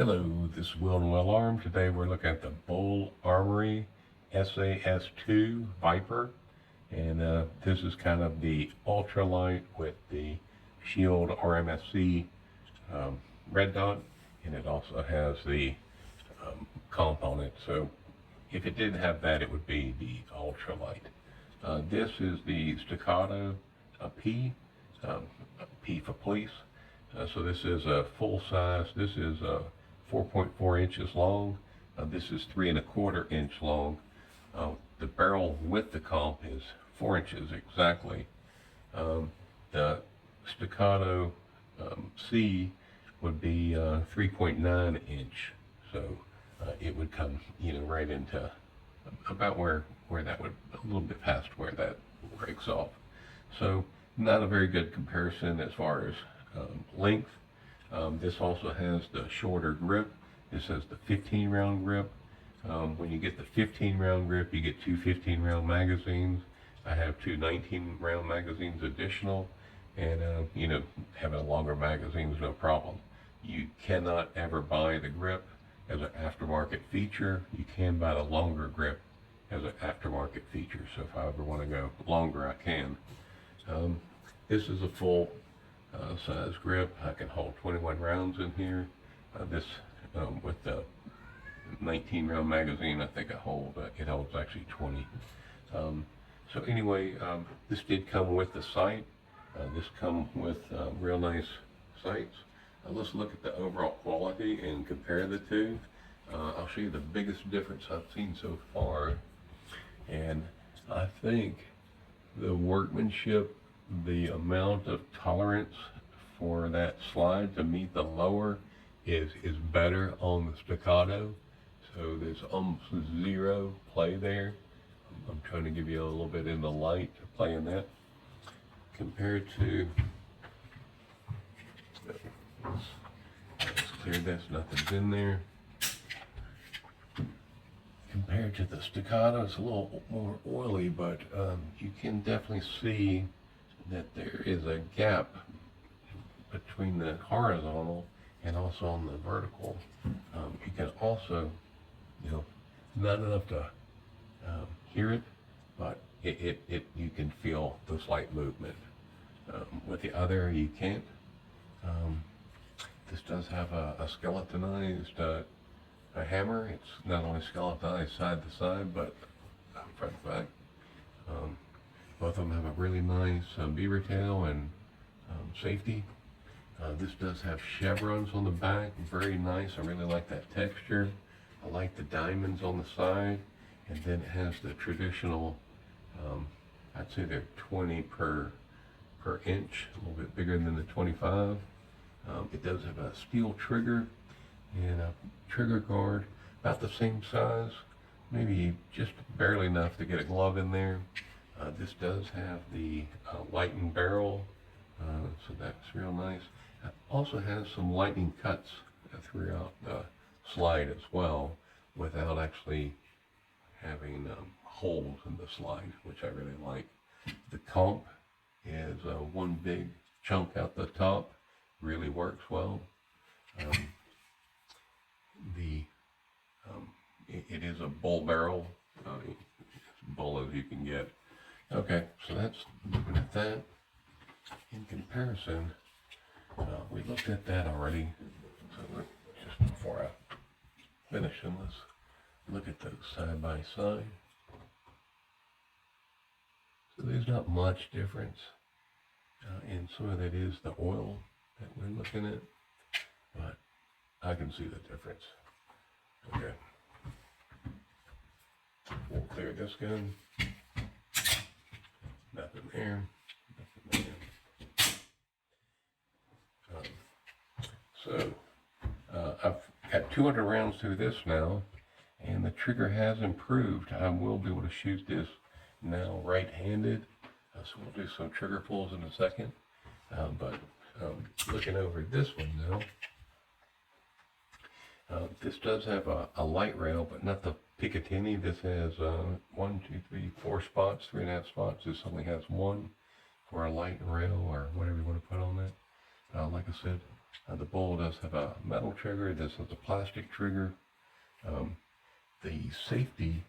Hello, this is Will and Well Armed. Today we're looking at the Bul Armory SAS2 VIPER, and this is kind of the ultralight with the Shield RMSC red dot, and it also has the comp on it. So if it didn't have that, it would be the ultralight. This is the Staccato P, P for police. So this is a full size. This is 4.4 inches long. This is 3¼ inch long. The barrel with the comp is 4 inches exactly. The Staccato C would be 3.9 inch. So it would come, right into about where that would, a little bit past where that breaks off. So not a very good comparison as far as length. This also has the shorter grip. This has the 15 round grip. When you get the 15 round grip, you get two 15 round magazines. I have two 19 round magazines additional, and having a longer magazine is no problem. You cannot ever buy the grip as an aftermarket feature. You can buy the longer grip as an aftermarket feature. So if I ever want to go longer, I can. This is a full size grip. I can hold 21 rounds in here. This with the 19 round magazine, I think it holds actually 20. So anyway, this did come with the sight. This comes with real nice sights. Let's look at the overall quality and compare the two. I'll show you the biggest difference I've seen so far, and I think the workmanship, the amount of tolerance for that slide to meet the lower is better on the Staccato. So there's almost zero play there. I'm trying to give you a little bit in the light to play in that. Compared to, let's clear this, nothing's in there. Compared to the Staccato, it's a little more oily, but you can definitely see that there is a gap between the horizontal and also on the vertical. You can also, not enough to hear it, but you can feel the slight movement. With the other, you can't. This does have a skeletonized a hammer. It's not only skeletonized side to side, but front to back. Both of them have a really nice beaver tail and safety. This does have chevrons on the back, very nice. I really like that texture. I like the diamonds on the side, and then it has the traditional, I'd say they're 20 per inch, a little bit bigger than the 25. It does have a steel trigger and a trigger guard, about the same size, maybe just barely enough to get a glove in there. This does have the Lightened Barrel, so that's real nice. It also has some lightning cuts throughout the slide as well, without actually having holes in the slide, which I really like. The comp is one big chunk out the top, really works well. It is a bull barrel, as bull as you can get. Okay, so that's looking at that. In comparison, we looked at that already. So just before I finish them, let's look at those side by side. So there's not much difference, and some of that is the oil that we're looking at, but I can see the difference. Okay, we'll clear this gun. Nothing there. Nothing there. I've got 200 rounds through this now, and the trigger has improved. I will be able to shoot this now right-handed, so we'll do some trigger pulls in a second. But looking over this one now, this does have a light rail, but not the Picatinny. This has 1, 2, 3, 4 spots, 3.5 spots. This only has one for a light rail or whatever you want to put on that. Like I said, The Bul does have a metal trigger. This is a plastic trigger. The safety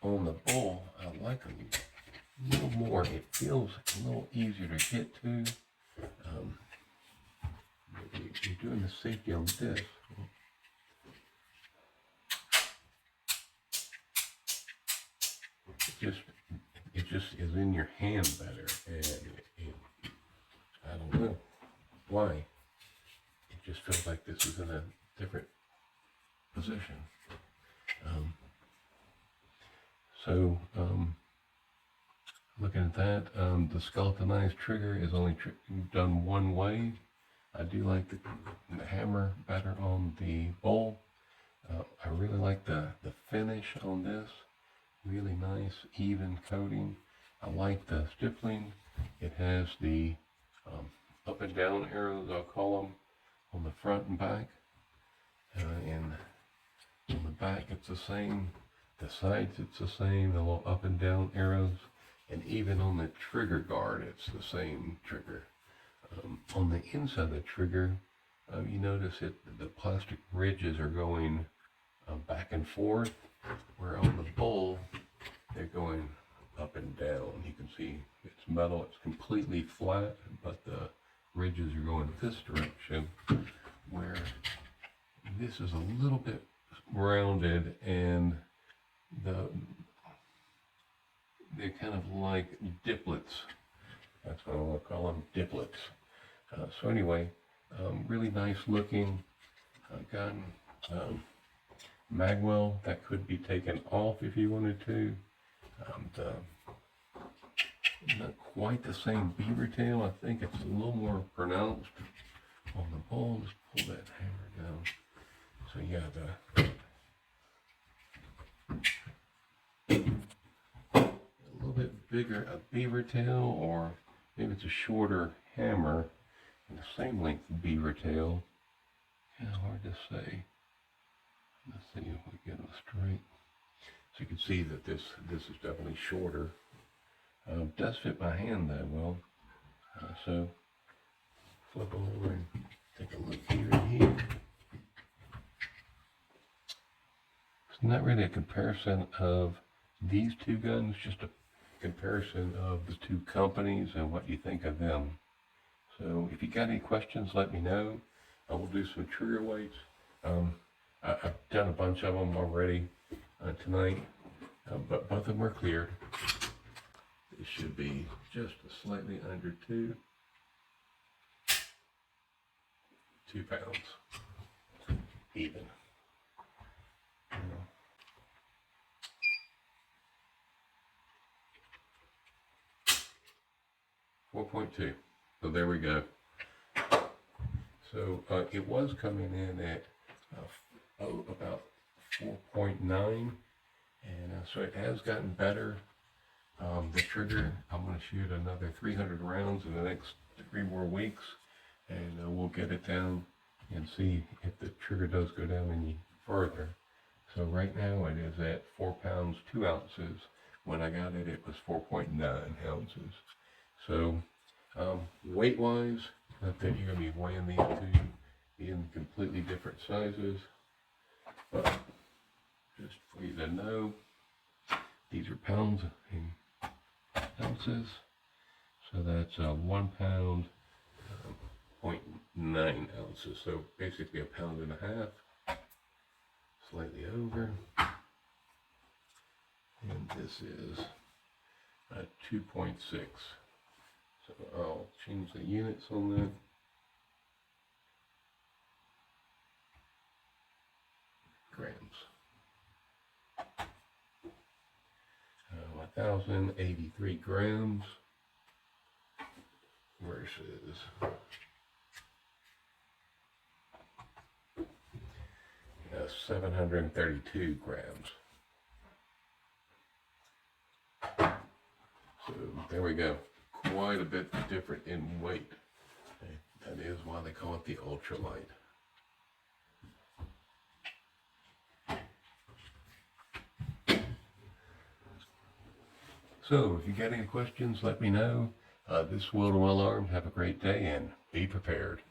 on the Bul, I like a little more. It feels a little easier to get to. If you're doing the safety on this, it just is in your hand better, and I don't know why. It just feels like this is in a different position. Looking at that, the skeletonized trigger is only done one way. I do like the hammer better on the Bul. I really like the finish on this. Really nice, even coating. I like the stippling. It has the up and down arrows, I'll call them, on the front and back. And on the back it's the same. The sides it's the same, the little up and down arrows. And even on the trigger guard it's the same trigger. On the inside of the trigger, you notice the plastic ridges are going back and forth, where on the Bul they're going up and down. You can see it's metal, it's completely flat, but the ridges are going this direction, where this is a little bit rounded, and they're kind of like diplets. That's what I want to call them, diplets. So anyway, really nice looking gun. Magwell that could be taken off if you wanted to. Not quite the same beaver tail. I think it's a little more pronounced on the Bul. Just pull that hammer down. So yeah, a little bit bigger a beaver tail, or maybe it's a shorter hammer and the same length of beaver tail. Kind of hard to say. Let's see if we get them straight. So you can see that this is definitely shorter. Does fit my hand that well. So flip over and take a look here and here. It's not really a comparison of these two guns, just a comparison of the two companies and what you think of them. So if you got any questions, let me know. I will do some trigger weights. I've done a bunch of them already tonight, but both of them are cleared. It should be just slightly under 2 pounds, even. 4.2. So there we go. So it was coming in at about 4.9, and so it has gotten better. The trigger, I'm going to shoot another 300 rounds in the next 3 more weeks, and we'll get it down and see if the trigger does go down any further. So right now it is at 4 pounds 2 ounces. When I got it, it was 4.9 ounces. So weight wise, not that you're going to be weighing these two in completely different sizes, but just for you to know, these are pounds and ounces. So that's 1 pound, 0.9 ounces. So basically 1.5 pounds, slightly over. And this is 2.6. So I'll change the units on that. Grams. 1,083 grams versus 732 grams. So there we go. Quite a bit different in weight. Okay. That is why they call it the ultralight. So if you got any questions, let me know. This is Will Arm. Have a great day and be prepared.